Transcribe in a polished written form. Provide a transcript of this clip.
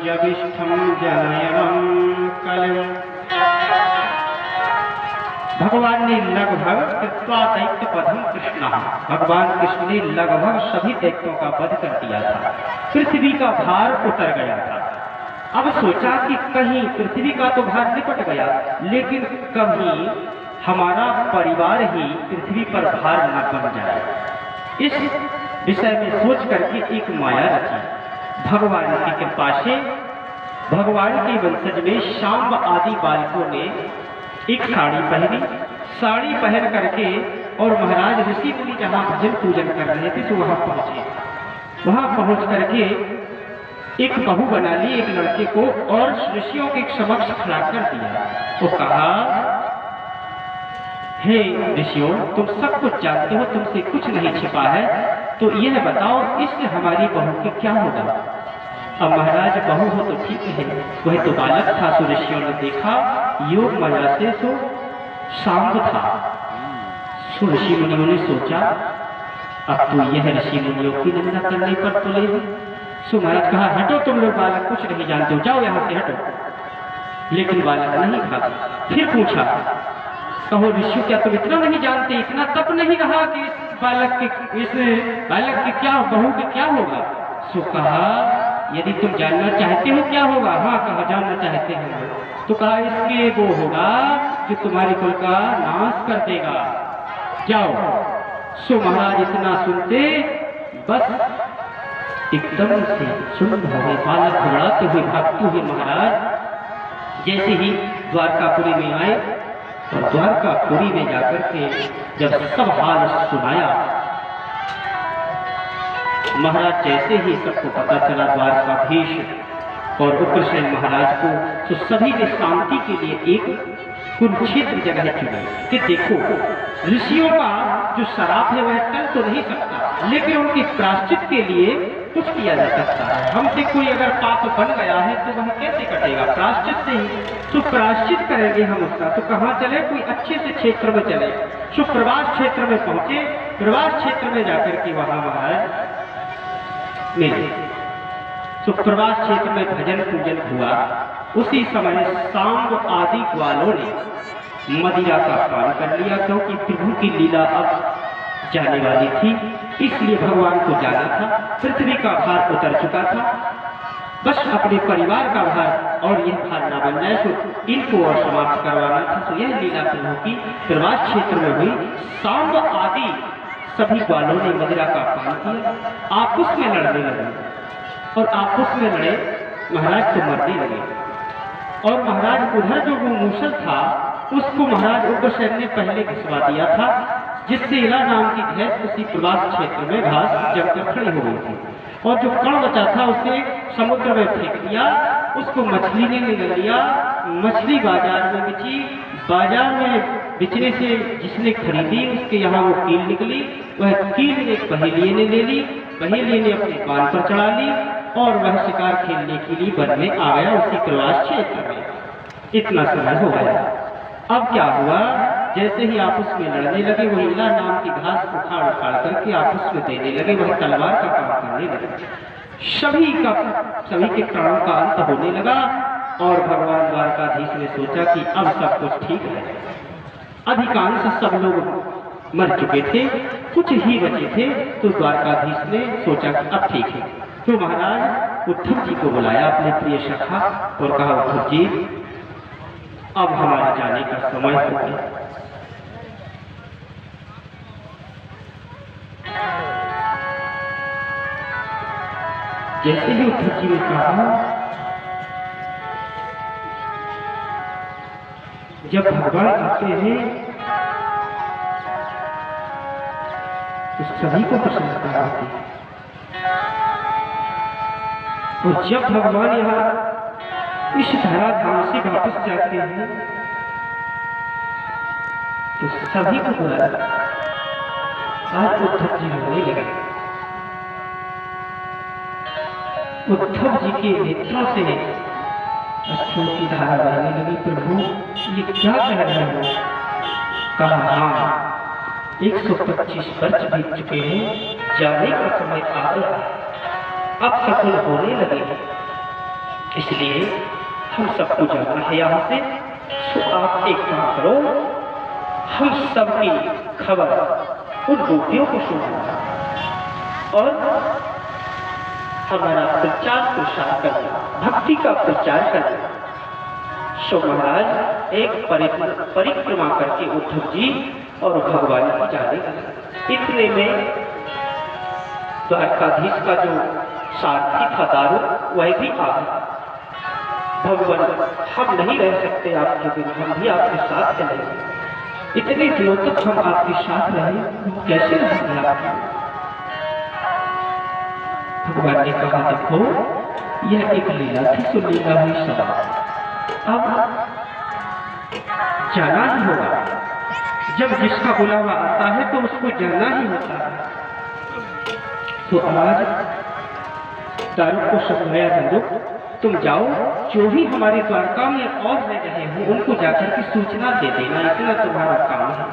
जविष्ठं जनयनं कलम्। भगवान ने लगभग कृत्वा दैत्य पदम कृष्ण, भगवान कृष्ण ने लगभग सभी दैत्यों का वध कर दिया था। पृथ्वी का भार उतर गया था। अब सोचा कि कहीं पृथ्वी का तो भार निपट गया, लेकिन कभी हमारा परिवार ही पृथ्वी पर भार न बन जाए। इस विषय में सोच करके एक माया रची। भगवान की कृपा से भगवान के वंशज में शांब आदि बालकों ने एक साड़ी पहनी। साड़ी पहन करके और महाराज ऋषि मुनि जहाँ भजन पूजन कर रहे थे तो वहां पहुंचे। वहां पहुंच करके एक बहू बना ली एक लड़के को और ऋषियों के समक्ष खड़ा कर दिया। तो कहा, हे ऋषियों, तुम सब कुछ जानते हो, तुमसे कुछ नहीं छिपा है, तो यह बताओ इससे हमारी बहू के क्या होगा। अब महाराज बहू हो तो ठीक है, वह तो बालक था। सो ऋषियों ने देखा योग माया से सो शांत था। सो ऋषि मुनियों ने सोचा अब तो यह ऋषि मुनियों की निंदा करने पर तुले। सो महाराज कहा, हटो तुम लोग, बालक कुछ नहीं जानते हो, जाओ यहाँ से हटो। लेकिन बालक नहीं था। फिर पूछा, कहो ऋषि, क्या तुम इतना नहीं जानते, इतना तप नहीं रहा कि इस बालक के क्या, बहू के क्या होगा। सो कहा, यदि तुम जानना चाहते हो क्या होगा। हाँ कहा, जानना चाहते हैं। तो कहा, इसके वो होगा जो तुम्हारे कुल का नाश कर देगा, जाओ। सो महाराज इतना सुनते बस एकदम से सुन हुए बालक घबराते हुए भागते हुए महाराज जैसे ही द्वारकापुरी में आए और द्वारकापुरी में जाकर के जब सब हाल सुनाया, महाराज जैसे ही सबको पता चला द्वारकाधीश और उग्रसेन महाराज को, तो सभी ने शांति के लिए एक कुरुक्षेत्र जगह चुनी कि देखो ऋषियों का जो श्राप है वह टल तो नहीं सकता, लेकिन उनके प्रायश्चित के लिए कुछ किया जा सकता है। हमसे कोई अगर पाप बन गया है तो वह कैसे कटेगा, प्रायश्चित से ही। तो प्रायश्चित करेंगे हम उसका। तो कहाँ चले, कोई अच्छे से क्षेत्र में चले। सो प्रवास क्षेत्र में पहुंचे। प्रवास क्षेत्र में जाकर के वहां महाराज मिले। तो प्रवास क्षेत्र में भजन पूजन हुआ। उसी समय सांब आदि ग्वालों ने मदिरा का पान कर लिया, क्योंकि प्रभु की लीला अब जाने वाली थी, इसलिए भगवान को जाना था। पृथ्वी का भार उतर चुका था, बस अपने परिवार का भार और यह भार न बन जाए, तो इनको और समाप्त करवाना था। तो यह लीला प्रभु की प्रवास क्षेत्र में हुई। सांब आदि सभी ग्वालों ने मदिरा का पान किया, आपस में लड़ने लगे और आपस में लड़े महाराज तो मरने लगे। और महाराज उधर जो वो मूसल था उसको महाराज उग्रसेन ने पहले घिसवा दिया था, जिससे इला नाम की भैंस उसी प्रवास क्षेत्र में घास जमकर खड़ी हो गई थी। और जो कण बचा था उसे समुद्र में फेंक दिया। उसको मछली ने ले लिया, मछली बाजार में बिची। बाजार में बिचने से जिसने खरीदी उसके यहाँ वो कील निकली, वह कील एक पहेलिये ने ले ली। पहेलिये ने अपने कान पर चढ़ा ली और वह शिकार खेलने के लिए वन में आ गया उसी प्रवास क्षेत्र में। इतना समय हो गया। अब क्या हुआ, जैसे ही आपस में लड़ने लगे, वह इला नाम की घास उखाड़ उखाड़ करके आपस में देने लगे, वह तलवार का काम करने लगे। सभी के प्राणों का अंत होने लगा। और भगवान द्वारकाधीश ने सोचा कि अब सब कुछ ठीक है। अधिकांश सब लोग मर चुके थे, कुछ ही बचे थे। तो द्वारकाधीश ने सोचा कि अब ठीक है। तो महाराज उद्धव जी को बुलाया, अपने प्रिय सखा, और कहा, उद्धव जी अब हमारे जाने का समय हो गया। जैसे ही उद्धव जी ने कहा, जब भगवान आते हैं तो सभी को प्रसन्नता आती है। और जब भगवान यहाँ इस धराधाम से वापस जाते हैं तो सभी को बुलाया। आज उद्धव जी रोने लगे। उद्धव जी के नेत्रों से अश्रु की धारा बहने लगी। प्रभु ये क्या कह रहे हो? कहा, हाँ 125 वर्ष बीत चुके हैं, जाने का समय आ गया, अब सफल होने लगे हैं। इसलिए हम सबको जाना है यहाँ से। तो आप एक काम करो, हम सबकी खबर उन गोपियों को सुनाना और हमारा प्रचार प्रसार करना, भक्ति का प्रचार करना। सो महाराज एक परिक्रमा करके उद्धव जी और भगवान की जाने लगे। इतने में द्वारकाधीश का जो सारथी था दारू, वह भी आ गया। भगवान, हम नहीं रह सकते आपके बिना, हम भी आपके साथ चलेंगे। इतने दिनों तक हम आपके साथ रहे, कैसे रहेंगे आपके? भगवान ने कहा, देखो यह एक लीला थी, तो लीला हुई समाप्त। अब जाना ही होगा। जब जिसका बुलावा आता है तो उसको जाना ही होता है। तो आज दारू को समझाया, दारू तुम जाओ, जो भी हमारे द्वारका में और रह रहे हो उनको जाकर के सूचना दे देना, इतना तुम्हारा काम है।